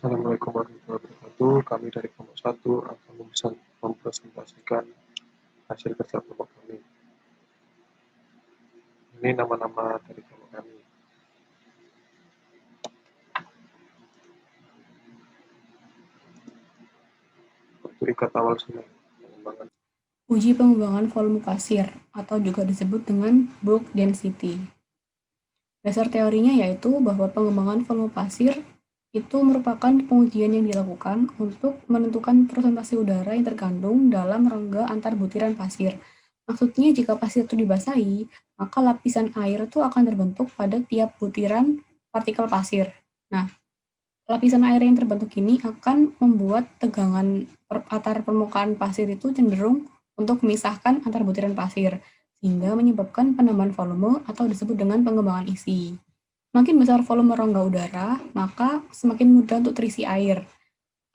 Assalamualaikum warahmatullahi wabarakatuh. Kami dari kelompok 1 akan mempresentasikan hasil kerja kelompok kami. Ini nama-nama dari kelompok kami. Untuk ikat awal sungai, pengembangan. Uji pengembangan volume pasir, atau juga disebut dengan bulk density. Dasar teorinya yaitu bahwa pengembangan volume pasir itu merupakan pengujian yang dilakukan untuk menentukan persentase udara yang terkandung dalam rongga antar butiran pasir. Maksudnya jika pasir itu dibasahi, maka lapisan air itu akan terbentuk pada tiap butiran partikel pasir. Nah, lapisan air yang terbentuk ini akan membuat tegangan antar permukaan pasir itu cenderung untuk memisahkan antar butiran pasir, sehingga menyebabkan penambahan volume atau disebut dengan pengembangan isi. Makin besar volume rongga udara, maka semakin mudah untuk terisi air.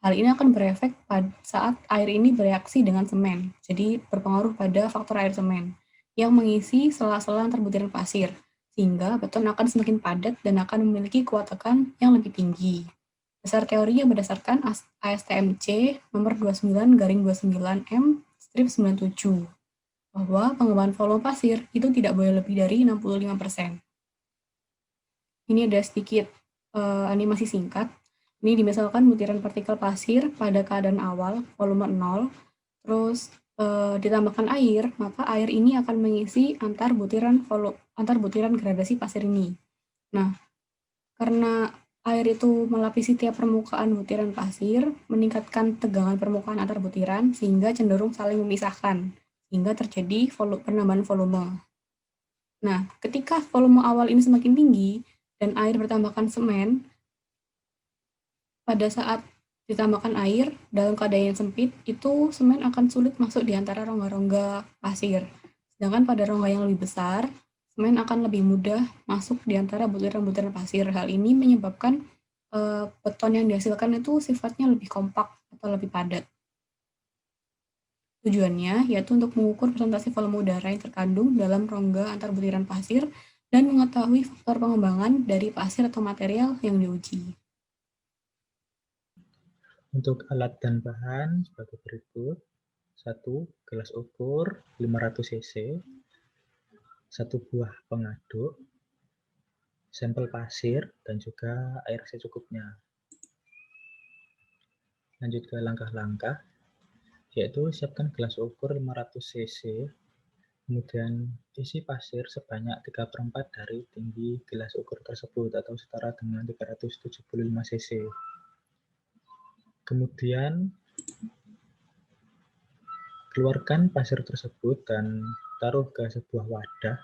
Hal ini akan berefek pada saat air ini bereaksi dengan semen, jadi berpengaruh pada faktor air semen yang mengisi sela-sela antar butiran pasir, sehingga beton akan semakin padat dan akan memiliki kuat tekan yang lebih tinggi. Dasar teorinya berdasarkan ASTM C nomor 29/29M strip 97 bahwa pengembangan volume pasir itu tidak boleh lebih dari 65%. Ini ada sedikit animasi singkat. Ini dimisalkan butiran partikel pasir pada keadaan awal volume 0, terus ditambahkan air, maka air ini akan mengisi antar butiran gradasi pasir ini. Nah, karena air itu melapisi tiap permukaan butiran pasir, meningkatkan tegangan permukaan antar butiran, sehingga cenderung saling memisahkan, sehingga terjadi penambahan volume. Nah, ketika volume awal ini semakin tinggi, dan air bertambahkan semen, pada saat ditambahkan air dalam keadaan yang sempit, itu semen akan sulit masuk di antara rongga-rongga pasir. Sedangkan pada rongga yang lebih besar, semen akan lebih mudah masuk di antara butiran-butiran pasir. Hal ini menyebabkan beton yang dihasilkan itu sifatnya lebih kompak atau lebih padat. Tujuannya yaitu untuk mengukur presentasi volume udara yang terkandung dalam rongga antar butiran pasir dan mengetahui faktor pengembangan dari pasir atau material yang diuji. Untuk alat dan bahan sebagai berikut. 1. Gelas ukur 500 cc, 1 buah pengaduk, sampel pasir, dan juga air secukupnya. Lanjut ke langkah-langkah, yaitu siapkan gelas ukur 500 cc, kemudian isi pasir sebanyak 3/4 dari tinggi gelas ukur tersebut atau setara dengan 375 cc. Kemudian keluarkan pasir tersebut dan taruh ke sebuah wadah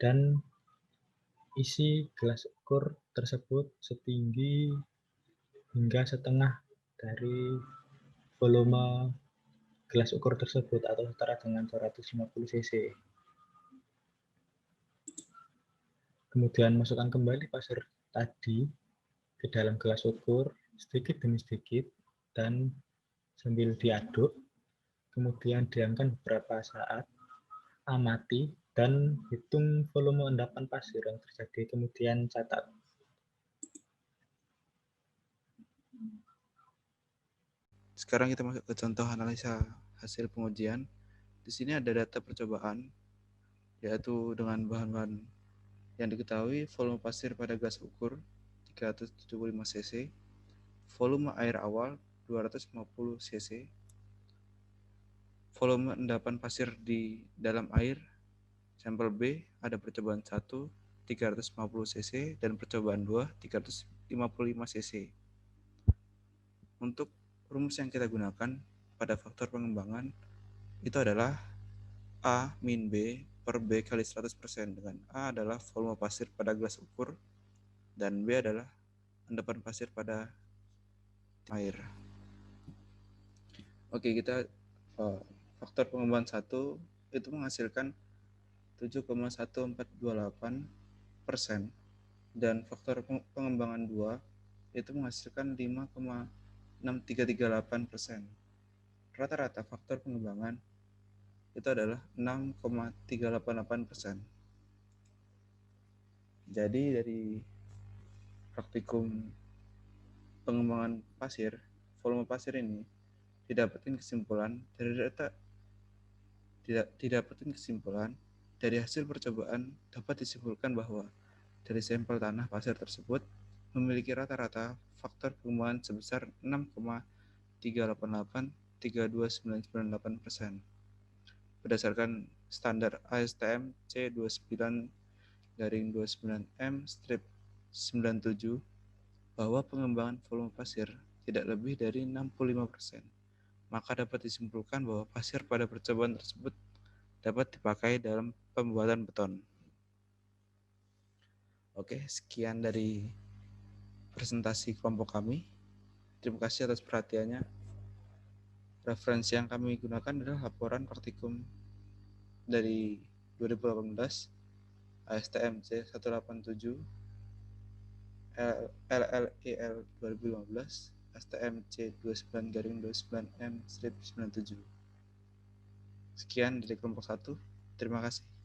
dan isi gelas ukur tersebut setinggi hingga setengah dari volume gelas ukur tersebut atau setara dengan 250 cc. Kemudian masukkan kembali pasir tadi ke dalam gelas ukur sedikit demi sedikit dan sambil diaduk. Kemudian diamkan beberapa saat, amati dan hitung volume endapan pasir yang terjadi, kemudian catat. Sekarang kita masuk ke contoh analisa hasil pengujian. Di sini ada data percobaan, yaitu dengan bahan-bahan yang diketahui, volume pasir pada gas ukur 375 cc, volume air awal 250 cc, volume endapan pasir di dalam air, sampel B ada percobaan 1 350 cc dan percobaan 2 355 cc. Untuk rumus yang kita gunakan pada faktor pengembangan itu adalah A min B per B kali 100%, dengan A adalah volume pasir pada gelas ukur dan B adalah endapan pasir pada air. Oke, kita faktor pengembangan 1 itu menghasilkan 7,1428% dan faktor pengembangan 2 itu menghasilkan 5,6338%. Rata-rata faktor pengembangan itu adalah 6,388%. Jadi dari praktikum pengembangan pasir, volume pasir ini didapatkan kesimpulan dari hasil percobaan dapat disimpulkan bahwa dari sampel tanah pasir tersebut memiliki rata-rata faktor pengembangan sebesar 6,388-32998%. Berdasarkan standar ASTM C29-29M-97 bahwa pengembangan volume pasir tidak lebih dari 65%, maka dapat disimpulkan bahwa pasir pada percobaan tersebut dapat dipakai dalam pembuatan beton. Oke, sekian dari presentasi kelompok kami. Terima kasih atas perhatiannya. Referensi yang kami gunakan adalah laporan praktikum dari 2018 ASTM C187 LLEL 2015 ASTM C29-29M-97. Sekian dari kelompok 1. Terima kasih.